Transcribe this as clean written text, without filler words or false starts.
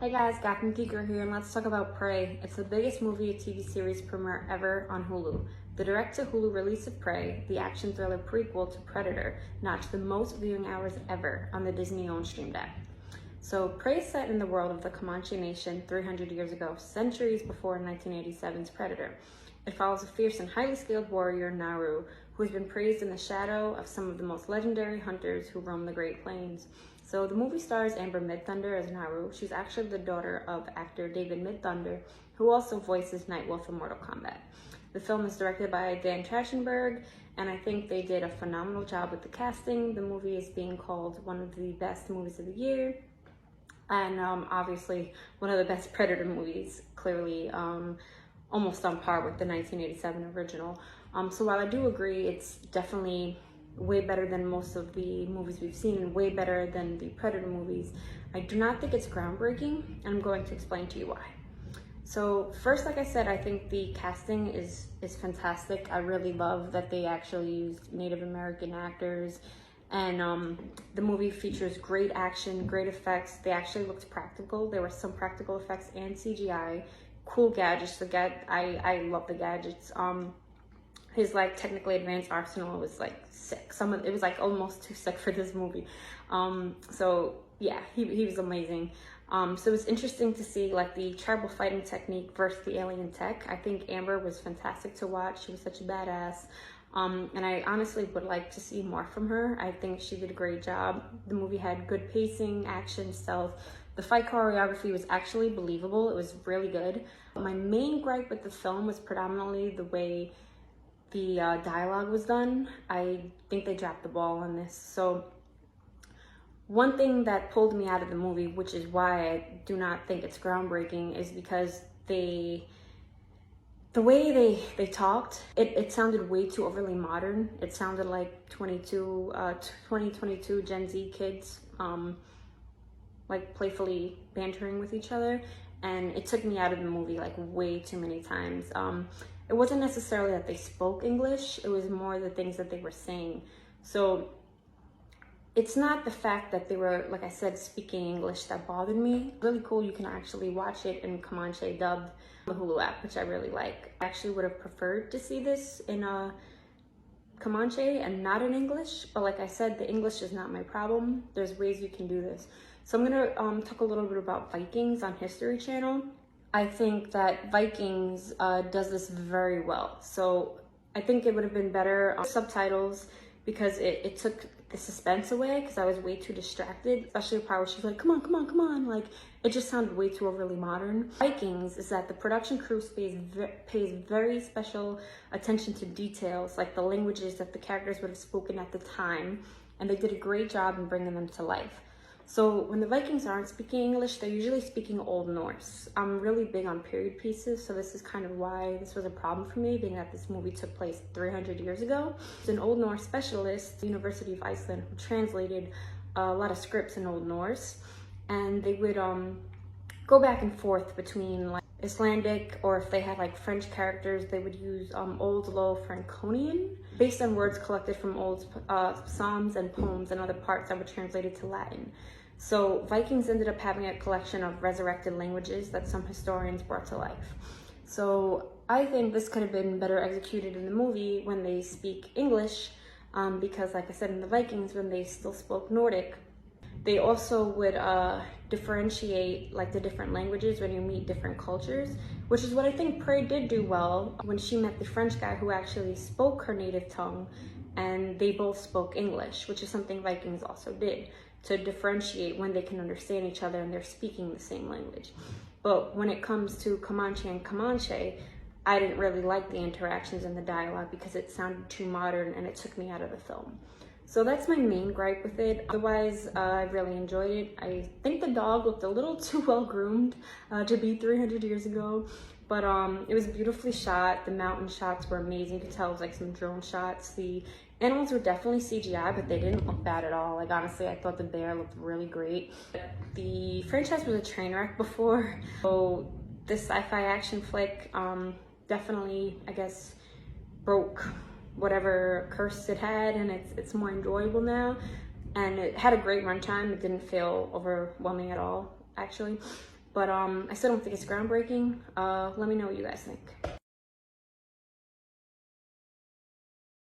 Hey guys, Gothamgeekgirl here, and let's talk about Prey. It's the biggest movie and TV series premiere ever on Hulu. The direct-to-Hulu release of Prey, the action thriller prequel to Predator, notched the most viewing hours ever on the Disney-owned streamed app. So, Prey is set in the world of the Comanche Nation 300 years ago, centuries before 1987's Predator. It follows a fierce and highly skilled warrior, Naru, who has been praised in the shadow of some of the most legendary hunters who roam the Great Plains. So the movie stars Amber Midthunder as Naru. She's actually the daughter of actor David Midthunder, who also voices Nightwolf in Mortal Kombat. The film is directed by Dan Trachtenberg, and I think they did a phenomenal job with the casting. The movie is being called one of the best movies of the year, and obviously one of the best Predator movies, clearly almost on par with the 1987 original. So while I do agree it's definitely way better than most of the movies we've seen and way better than the Predator movies, I do not think it's groundbreaking, and I'm going to explain to you why. So first, like I said, I think the casting is fantastic. I really love that they actually used Native American actors, and the movie features great action, great effects. They actually looked practical. There were some practical effects and CGI. Cool gadgets. I love the gadgets. His like technically advanced arsenal was like sick. It was like almost too sick for this movie. So yeah, he was amazing. So it's interesting to see like the tribal fighting technique versus the alien tech. I think Amber was fantastic to watch. She was such a badass. And I honestly would like to see more from her. I think she did a great job. The movie had good pacing, action, stealth. The fight choreography was actually believable. It was really good. My main gripe with the film was predominantly the way the dialogue was done. I think they dropped the ball on this. So one thing that pulled me out of the movie, which is why I do not think it's groundbreaking, is because the way they talked, it sounded way too overly modern. It sounded like 2022 Gen Z kids like playfully bantering with each other, and it took me out of the movie like way too many times. It wasn't necessarily that they spoke English, it was more the things that they were saying. So it's not the fact that they were, like I said, speaking English that bothered me. Really cool, you can actually watch it in Comanche dubbed on the Hulu app, which I really like. I actually would have preferred to see this in Comanche and not in English, but like I said, the English is not my problem. There's ways you can do this. So I'm gonna talk a little bit about Vikings on History Channel. I think that Vikings does this very well. So I think it would have been better subtitles, because it took the suspense away, because I was way too distracted, especially the part where she's like, come on, come on, come on. Like, it just sounded way too overly modern. Vikings is that the production crew pays very special attention to details, like the languages that the characters would have spoken at the time, and they did a great job in bringing them to life. So when the Vikings aren't speaking English, they're usually speaking Old Norse. I'm really big on period pieces, so this is kind of why this was a problem for me, being that this movie took place 300 years ago. There's an Old Norse specialist at the University of Iceland who translated a lot of scripts in Old Norse, and they would go back and forth between like Icelandic, or if they had like French characters, they would use Old Low Franconian, based on words collected from old psalms and poems and other parts that were translated to Latin. So Vikings ended up having a collection of resurrected languages that some historians brought to life. So I think this could have been better executed in the movie when they speak English, because like I said, in the Vikings, when they still spoke Nordic, they also would differentiate like the different languages when you meet different cultures, which is what I think Prey did do well when she met the French guy who actually spoke her native tongue, and they both spoke English, which is something Vikings also did, to differentiate when they can understand each other and they're speaking the same language. But when it comes to Comanche and Comanche, I didn't really like the interactions and the dialogue because it sounded too modern and it took me out of the film. So that's my main gripe with it. Otherwise, I really enjoyed it. I think the dog looked a little too well groomed to be 300 years ago, but it was beautifully shot. The mountain shots were amazing. You could tell it was like some drone shots. The animals were definitely CGI, but they didn't look bad at all. Like honestly, I thought the bear looked really great. The franchise was a train wreck before, so this sci-fi action flick definitely, I guess, broke whatever curse it had, and it's more enjoyable now, and it had a great runtime. It didn't feel overwhelming at all, actually. but I still don't think it's groundbreaking. Let me know what you guys think.